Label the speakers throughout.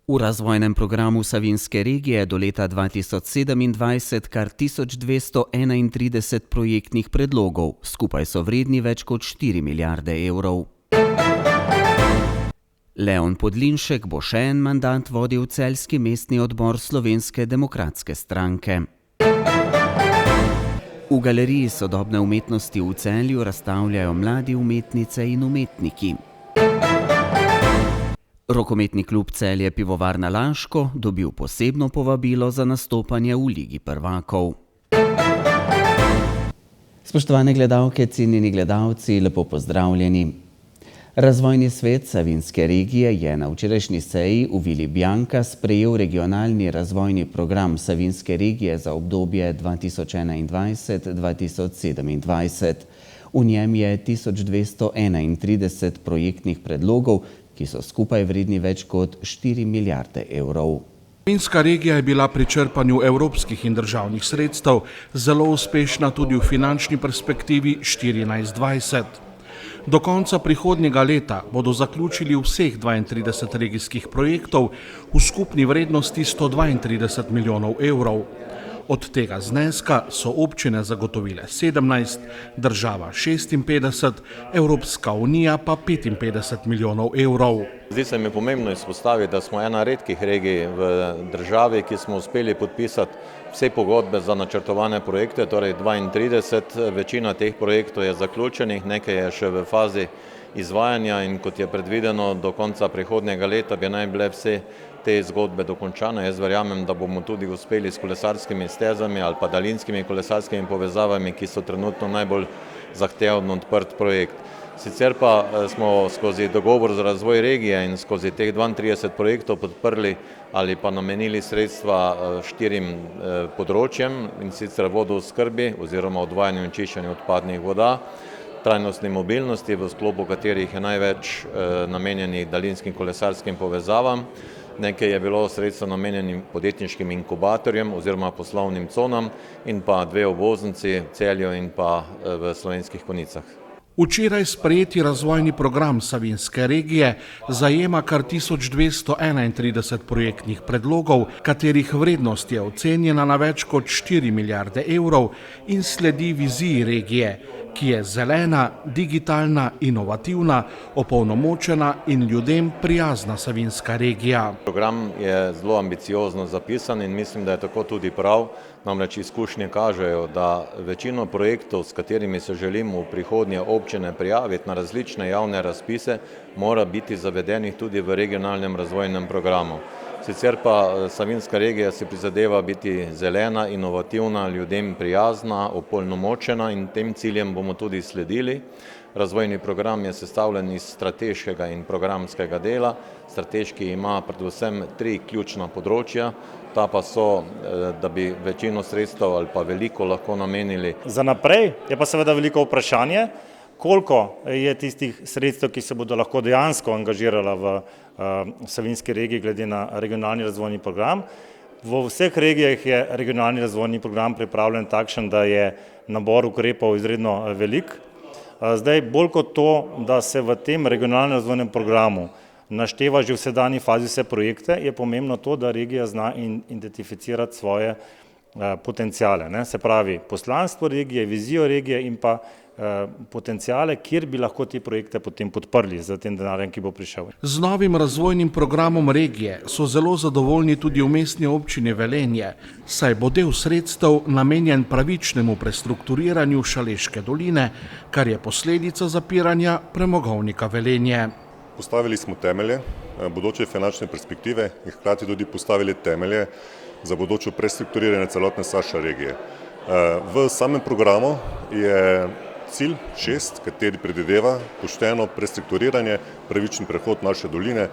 Speaker 1: V razvojnem programu Savinjske regije do leta 2027 kar 1231 projektnih predlogov, skupaj so vredni več kot 4 milijarde evrov. Leon Podlinšek bo še en mandat vodil celjski mestni odbor Slovenske demokratske stranke. V galeriji sodobne umetnosti v Celju razstavljajo mladi umetnice in umetniki. Rokometni klub Celje Pivovarna Laško dobil posebno povabilo za nastopanje v Ligi prvakov. Spoštovane gledalke, cenjeni gledalci, lepo pozdravljeni. Razvojni svet Savinjske regije je na včerajšnji seji v Vili Bianca sprejel regionalni razvojni program Savinjske regije za obdobje 2021-2027. V njem je 1231 projektnih predlogov, ki so skupaj vredni več kot 4 milijarde evrov.
Speaker 2: Savinjska regija je bila pri črpanju evropskih in državnih sredstev zelo uspešna tudi v finančni perspektivi 14-20. Do konca prihodnjega leta bodo zaključili vseh 32 regijskih projektov v skupni vrednosti 132 milijonov evrov. Od tega zneska so občine zagotovile 17, država 56, Evropska unija pa 55 milijonov evrov.
Speaker 3: Zdi se mi pomembno izpostaviti, da smo ena redkih regij v državi, ki smo uspeli podpisati vse pogodbe za načrtovane projekte, torej 32, večina teh projektov je zaključenih, nekaj je še v fazi izvajanja in kot je predvideno do konca prihodnjega leta bi naj bile vse te zgodbe dokončane. Jaz verjamem, da bomo tudi uspeli s kolesarskimi stezami ali pa daljinskimi kolesarskimi povezavami, ki so trenutno najbolj zahteven odprt projekt. Sicer pa smo skozi dogovor za razvoj regije in skozi teh 32 projektov podprli ali pa namenili sredstva 4 področjem, in sicer vodooskrbi oziroma odvajanju in čiščenju odpadnih voda, trajnostni mobilnosti, v sklopu katerih je največ namenjenih daljinskim kolesarskim povezavam. Nekaj je bilo sredstva namenjenim podjetniškim inkubatorjem oziroma poslovnim conam in pa 2 obvoznici, Celju in pa v Slovenskih Konjicah.
Speaker 2: Včeraj sprejeti razvojni program Savinjske regije zajema kar 1231 projektnih predlogov, katerih vrednost je ocenjena na več kot 4 milijarde evrov in sledi viziji regije, ki je zelena, digitalna, inovativna, opolnomočena in ljudem prijazna Savinjska regija.
Speaker 3: Program je zelo ambiciozno zapisan in mislim, da je tako tudi prav. Namreč izkušnje kažejo, da večino projektov, s katerimi se želimo v prihodnje občine prijaviti na različne javne razpise, mora biti zavedenih tudi v regionalnem razvojnem programu. Sicer pa Savinjska regija si prizadeva biti zelena, inovativna, ljudem prijazna, opolnomočena in tem ciljem bomo tudi sledili. Razvojni program je sestavljen iz strateškega in programskega dela. Strateški ima predvsem 3 ključna področja, ta pa so, da bi večino sredstev ali pa veliko lahko namenili.
Speaker 4: Za naprej je pa seveda veliko vprašanje, koliko je tistih sredstev, ki se bodo lahko dejansko angažirala v Savinjski regiji glede na regionalni razvojni program. V vseh regijah je regionalni razvojni program pripravljen takšen, da je nabor ukrepov izredno velik. Zdaj, bolj kot to, da se v tem regionalnem razvojnem programu našteva že v sedanji fazi vse projekte, je pomembno to, da regija zna identificirati svoje potencijale. Se pravi, poslanstvo regije, vizijo regije in pa potencijale, kjer bi lahko te projekte potem podprli z tem denarjem, ki bo prišel.
Speaker 2: Z novim razvojnim programom regije so zelo zadovoljni tudi v mestni občini Velenje, saj bo del sredstev namenjen pravičnemu prestrukturiranju Šaleške doline, kar je posledica zapiranja premogovnika Velenje.
Speaker 5: Postavili smo temelje bodoče finančne perspektive in hkrati tudi postavili temelje za bodoče prestrukturiranje celotne SAŠA regije. V samem programu je cilj 6, kateri predvideva pošteno prestrukturiranje, pravičen prehod naše doline,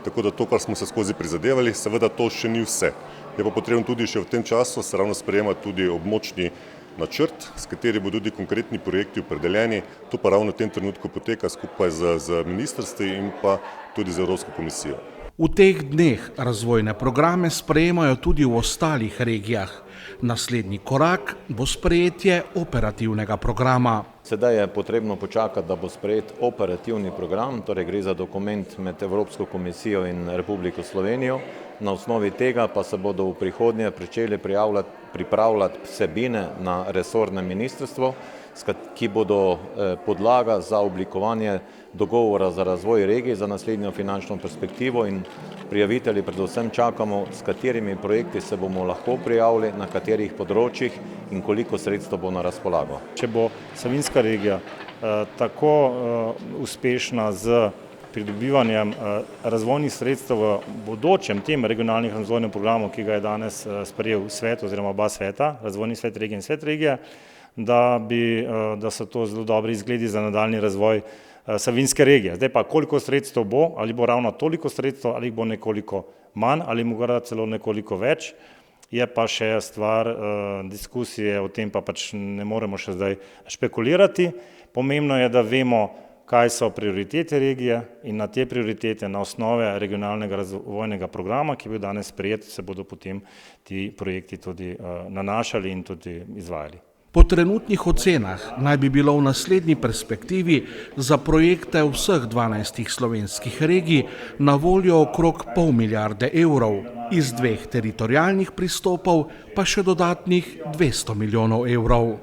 Speaker 5: tako da to, kar smo se skozi prizadevali, seveda to še ni vse. Je pa potrebno tudi še v tem času se ravno sprejemati tudi območni načrt, s kateri bodo tudi konkretni projekti opredeljeni. To pa ravno v tem trenutku poteka skupaj z ministrstvi in pa tudi z Evropsko komisijo.
Speaker 2: V teh dneh razvojne programe sprejemajo tudi v ostalih regijah. Naslednji korak bo sprejetje operativnega programa.
Speaker 3: Sedaj je potrebno počakati, da bo sprejet operativni program, torej gre za dokument med Evropsko komisijo in Republiko Slovenijo. Na osnovi tega pa se bodo v prihodnje pričeli pripravljati vsebine na resornem ministrstvu, ki bodo podlaga za oblikovanje dogovora za razvoj regij za naslednjo finančno perspektivo in prijavitelji predvsem čakamo, s katerimi projekti se bomo lahko prijavili, na katerih področjih in koliko sredstev bo na razpolago.
Speaker 4: Če bo Savinjska regija tako uspešna z pridobivanjem razvojnih sredstev v bodočem tem regionalnih razvojnem programu, ki ga je danes sprejel svet oziroma oba sveta, razvojni svet regije in svet regije, da so to zelo dobri izgledi za nadaljni razvoj Savinjske regije. Zdaj pa koliko sredstev bo, ali bo ravno toliko sredstev, ali bo nekoliko manj, ali morda celo nekoliko več, je pa še stvar diskusije, o tem pa pač ne moremo še zdaj špekulirati. Pomembno je, da vemo, kaj so prioritete regije in na te prioritete, na osnove regionalnega razvojnega programa, ki je bil danes sprejet, se bodo potem ti projekti tudi nanašali in tudi izvajali.
Speaker 2: Po trenutnih ocenah naj bi bilo v naslednji perspektivi za projekte vseh 12 slovenskih regij na voljo okrog pol milijarde evrov, iz 2 teritorialnih pristopov pa še dodatnih 200 milijonov evrov.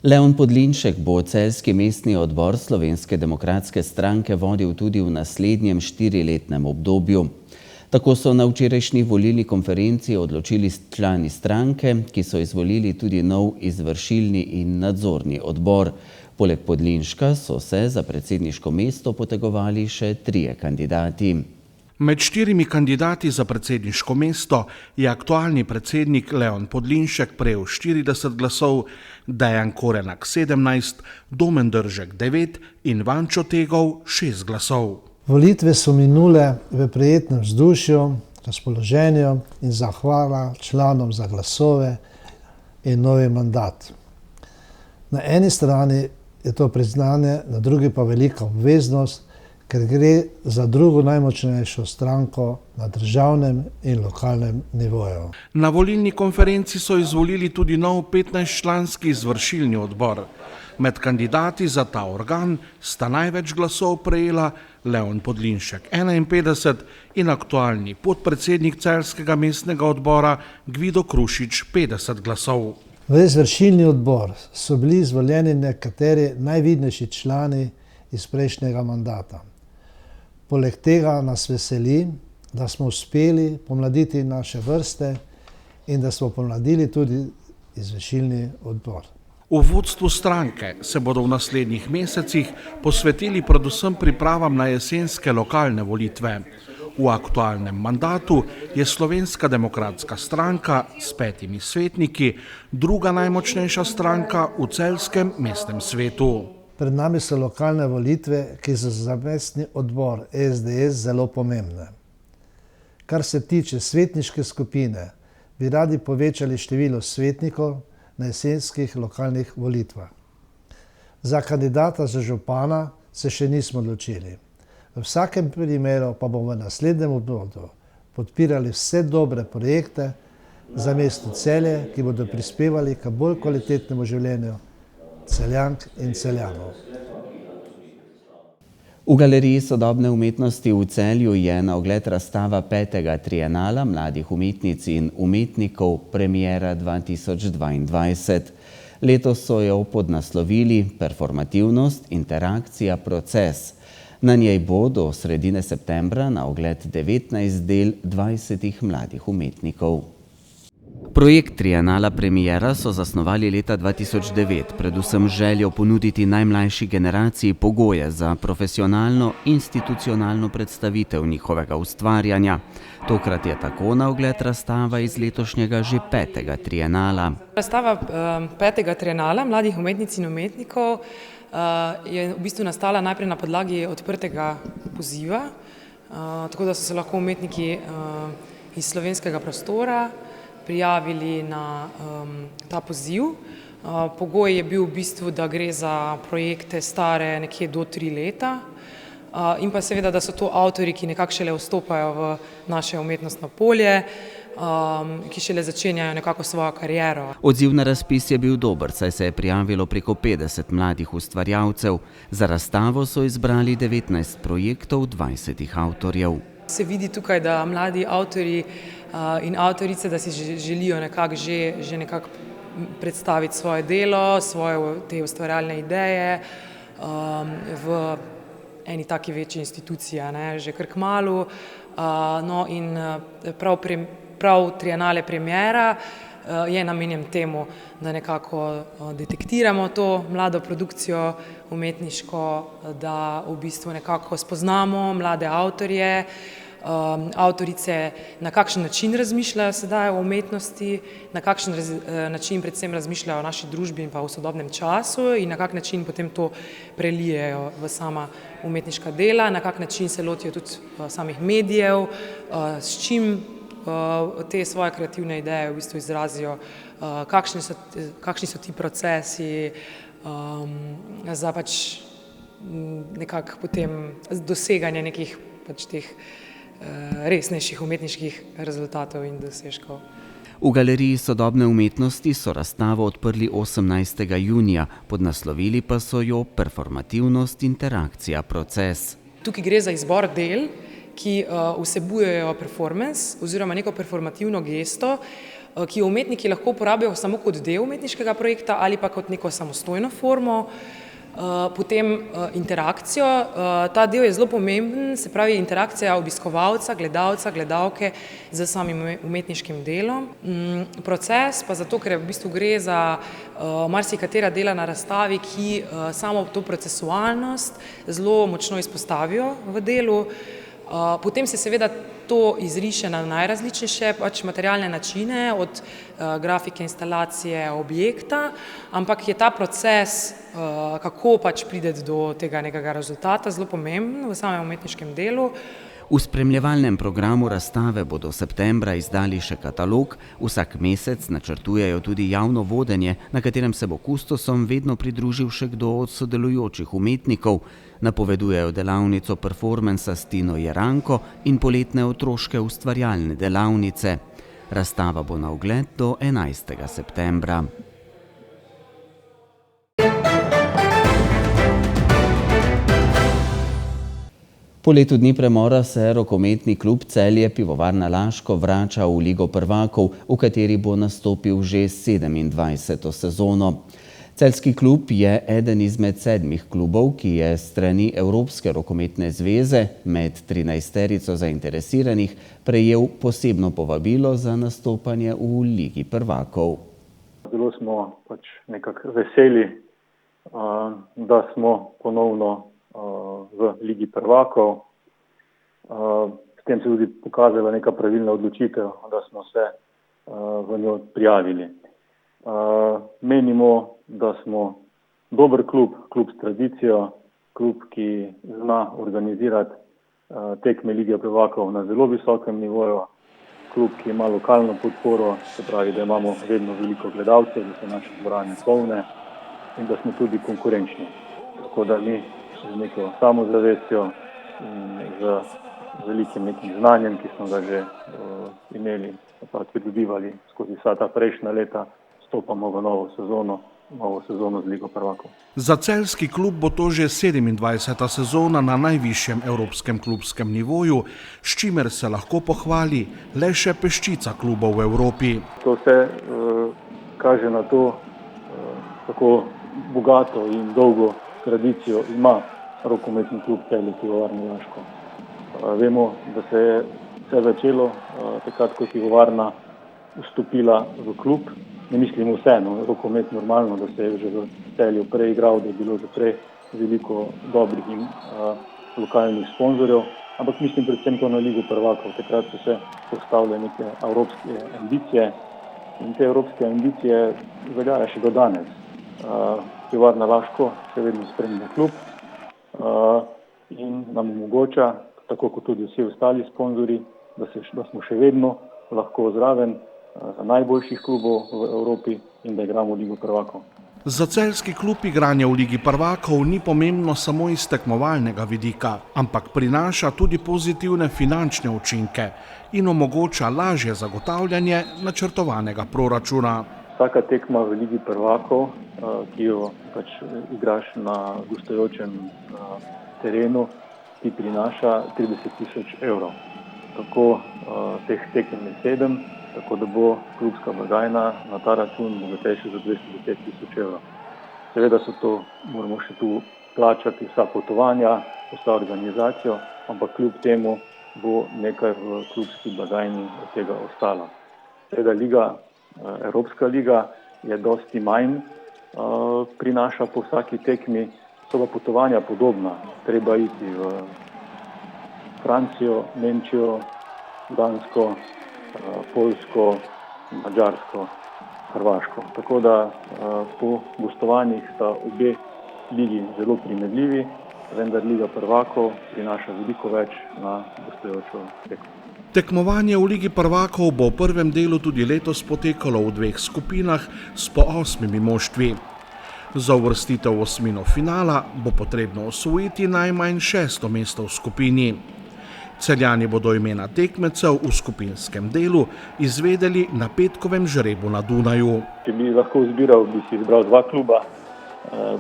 Speaker 1: Leon Podlinšek bo celjski mestni odbor Slovenske demokratske stranke vodil tudi v naslednjem 4-letnem obdobju. Tako so na včerajšnji volilni konferenci odločili člani stranke, ki so izvolili tudi nov izvršilni in nadzorni odbor. Poleg Podlinška so se za predsedniško mesto potegovali še 3 kandidati.
Speaker 2: Med 4 kandidati za predsedniško mesto je aktualni predsednik Leon Podlinšek prejel 40 glasov, Dejan Korenak 17, Domen Držek 9 in Vančo Tegov 6 glasov.
Speaker 6: Volitve so minule v prijetnem vzdušju, razpoloženju in zahvala članom za glasove in novi mandat. Na eni strani je to priznanje, na drugi pa velika obveznost, ker gre za drugo najmočnejšo stranko na državnem in lokalnem nivoju.
Speaker 2: Na volilni konferenci so izvolili tudi nov 15-članski izvršilni odbor. Med kandidati za ta organ sta največ glasov prejela Leon Podlinšek 51 in aktualni podpredsednik celjskega mestnega odbora Gvido Krušič 50 glasov.
Speaker 6: V izvršilni odbor so bili izvoljeni nekateri najvidnejši člani iz prejšnjega mandata. Poleg tega nas veseli, da smo uspeli pomladiti naše vrste in da smo pomladili tudi izvršilni odbor.
Speaker 2: V vodstvu stranke se bodo v naslednjih mesecih posvetili predvsem pripravam na jesenske lokalne volitve. V aktualnem mandatu je Slovenska demokratska stranka s 5 svetniki druga najmočnejša stranka v celjskem mestnem svetu.
Speaker 6: Pred nami so lokalne volitve, ki so za mestni odbor SDS zelo pomembne. Kar se tiče svetniške skupine, bi radi povečali število svetnikov na jesenskih lokalnih volitvah. Za kandidata za župana se še nismo odločili. V vsakem primeru pa bomo v naslednjem obdobju podpirali vse dobre projekte za mesto Celje, ki bodo prispevali k bolj kvalitetnemu življenju Celjank in Celjanov.
Speaker 1: V Galeriji sodobne umetnosti v Celju je na ogled razstava 5. trienala mladih umetnic in umetnikov Premiera 2022. Letos so jo podnaslovili Performativnost, interakcija, proces. Na njej bo do sredine septembra na ogled 19 del 20 mladih umetnikov. Projekt trienala Premiera so zasnovali leta 2009, predvsem željo ponuditi najmlajši generaciji pogoje za profesionalno, institucionalno predstavitev njihovega ustvarjanja. Tokrat je tako na ogled razstava iz letošnjega že 5. trienala.
Speaker 7: Razstava 5. trienala mladih umetnic in umetnikov je v bistvu nastala najprej na podlagi odprtega poziva, tako da so se lahko umetniki iz slovenskega prostora prijavili na ta poziv. Pogoj je bil v bistvu, da gre za projekte stare nekje do 3 leta in pa seveda, da so to avtorji, ki nekako šele vstopajo v naše umetnostno polje. ki šele začenjajo nekako svojo kariero.
Speaker 1: Odziv na razpis je bil dober, saj se je prijavilo preko 50 mladih ustvarjalcev. Za razstavo so izbrali 19 projektov 20 avtorjev.
Speaker 7: Se vidi tukaj, da mladi avtorji in avtorice, da si želijo nekako predstaviti svoje delo, svoje te ustvarjalne ideje v eni taki večji instituciji, že kar kmalu. No in prav Triennale premiera je namenjen temu, da nekako detektiramo to mlado produkcijo umetniško, da v bistvu nekako spoznamo mlade avtorje, avtorice, na kakšen način razmišljajo sedaj o umetnosti, na kakšen način predvsem razmišljajo o naši družbi in pa v sodobnem času in na kak način potem to prelijejo v sama umetniška dela, na kak način se lotijo tudi samih medijev, s čim te svoje kreativne ideje v bistvu izrazijo, kakšni so ti procesi za pač nekako potem doseganje nekih pač teh resnejših umetniških rezultatov in dosežkov.
Speaker 1: V Galeriji sodobne umetnosti so razstavo odprli 18. junija, podnaslovili pa so jo Performativnost, interakcija, proces.
Speaker 7: Tukaj gre za izbor del, ki vsebujejo performance oziroma neko performativno gesto, ki jo umetniki lahko uporabijo samo kot del umetniškega projekta ali pa kot neko samostojno formo. Potem interakcijo, ta del je zelo pomemben, se pravi interakcija obiskovalca, gledalca, gledalke z samim umetniškim delom. Proces pa zato, ker v bistvu gre za marsikatera dela na razstavi, ki samo to procesualnost zelo močno izpostavijo v delu. Potem se seveda to izriše na najrazličnejše pač materialne načine, od grafike, instalacije, objekta, ampak je ta proces, kako pač prideti do tega nekega rezultata, zelo pomemben v samem umetniškem delu.
Speaker 1: V spremljevalnem programu razstave bodo septembra izdali še katalog, vsak mesec načrtujejo tudi javno vodenje, na katerem se bo kustosom vedno pridružil še kdo od sodelujočih umetnikov. Napovedujejo delavnico performansa s Tino Jeranko in poletne otroške ustvarjalne delavnice. Razstava bo na ogled do 11. septembra. Po letu dni premora se rokometni klub Celje Pivovarna Laško vrača v Ligo prvakov, v kateri bo nastopil že 27. sezono. Celjski klub je eden izmed 7 klubov, ki je s strani Evropske rokometne zveze med 13-terico zainteresiranih prejel posebno povabilo za nastopanje v Ligi prvakov.
Speaker 8: Zelo smo pač nekako veseli, da smo ponovno v Ligi prvakov. S tem se tudi pokazala neka pravilna odločitev, da smo se v njo prijavili. Menimo, da smo dober klub, klub s tradicijo, klub, ki zna organizirati tekme Lige prvakov na zelo visokem nivoju, klub, ki ima lokalno podporo, se pravi, da imamo vedno veliko gledalcev, da so naše dvorane polne in da smo tudi konkurenčni. Tako da mi z neko samozavestjo in z velikim nekim znanjem, ki smo ga že imeli, pa pridobivali skozi vsa ta prejšnja leta, stopamo v novo sezono z Ligo prvakov.
Speaker 2: Za celjski klub bo to že 27. sezona na najvišjem evropskem klubskem nivoju, s čimer se lahko pohvali le še peščica klubov v Evropi.
Speaker 8: To se kaže na to, kako bogato in dolgo tradicijo ima rokometni klub Celje Pivovarna Laško. Vemo, da se je vse začelo takrat, ko je pivovarna vstopila v klub. Ne mislim vseeno, rokomet normalno, da se je že v Celju prej igral, da je bilo že prej veliko dobrih in lokalnih sponzorjev, ampak mislim predvsem to na Ligo prvakov. Takrat so se postavile neke evropske ambicije in te evropske ambicije veljajo še do danes. Pivovarna Laško še vedno spremlja klub in nam omogoča, tako kot tudi vsi ostali sponzorji, da smo še vedno lahko zraven za najboljših klubov v Evropi in da igramo Ligo prvakov.
Speaker 2: Za celjski klub igranje v Ligi prvakov ni pomembno samo iz tekmovalnega vidika, ampak prinaša tudi pozitivne finančne učinke in omogoča lažje zagotavljanje načrtovanega proračuna.
Speaker 8: Vsaka tekma v Ligi prvakov, ki jo pač igraš na gostujočem terenu, ti prinaša 30 000 evrov. Tako teh tekem je 7, tako da bo klubska blagajna na ta račun bogatejša za 210 000 evrov. Seveda moramo še tu plačati vsa potovanja, vsa organizacijo, ampak kljub temu bo nekaj v klubski blagajni od tega ostalo. Seveda Evropska liga je dosti manj prinaša po vsaki tekmi, so pa potovanja podobna. Treba iti v Francijo, Nemčijo, Dansko, Poljsko, Madžarsko, Hrvaško. Tako da po gostovanjih sta obe ligi zelo primerljivi, vendar Liga prvakov prinaša veliko več na gostujočo tekmo.
Speaker 2: Tekmovanje v Ligi prvakov bo v prvem delu tudi letos potekalo v 2 skupinah s po 8 moštvi. Za uvrstitev v osmino finala bo potrebno osvojiti najmanj 6. mesto v skupini. Celjani bodo imena tekmecev v skupinskem delu izvedeli na petkovem žrebu na Dunaju.
Speaker 8: Če bi lahko izbiral, bi si izbral 2 kluba.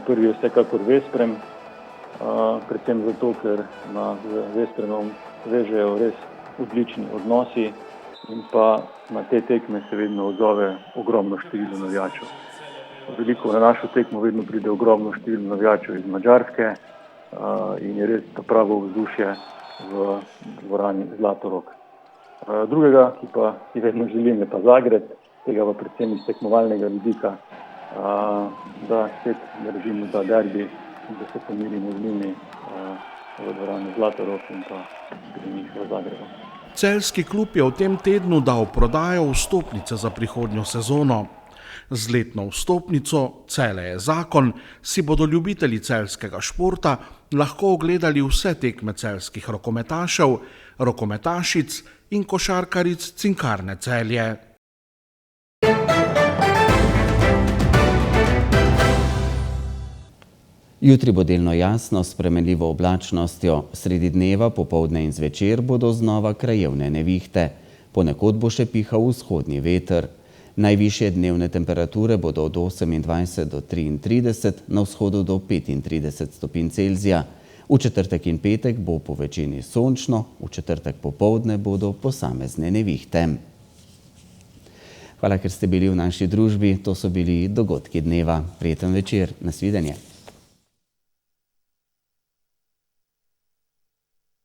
Speaker 8: Prvi je vsekakor Vesprem, predvsem zato, ker z Vespremom vežejo res odlični odnosi in pa na te tekme se vedno odzove ogromno število navijačev. Na našo tekmo vedno pride ogromno število navijačev iz Madžarske in je res ta pravo vzdušje v dvorani Zlatorog. Drugega, ki pa si vedno želim, je pa Zagreb, tega pa predvsem iz tekmovalnega vidika, da spet držimo ta derbi in da se pomirimo z njimi v dvorani Zlatorog in pa pri njih v Zagrebu.
Speaker 2: Celjski klub je v tem tednu dal prodajo vstopnice za prihodnjo sezono. Z letno vstopnico Celje je zakon si bodo ljubitelji celjskega športa lahko ogledali vse tekme celjskih rokometašev, rokometašic in košarkaric Cinkarne Celje.
Speaker 1: Jutri bo delno jasno s spremenljivo oblačnostjo, sredi dneva, popoldne in zvečer bodo znova krajevne nevihte. Ponekod bo še pihal vzhodni veter. Najvišje dnevne temperature bodo od 28 do 33, na vzhodu do 35 stopinj Celzija. V četrtek in petek bo po večini sončno, v četrtek popoldne bodo posamezne nevihte. Hvala, ker ste bili v naši družbi. To so bili dogodki dneva. Prijeten večer. Nasvidenje.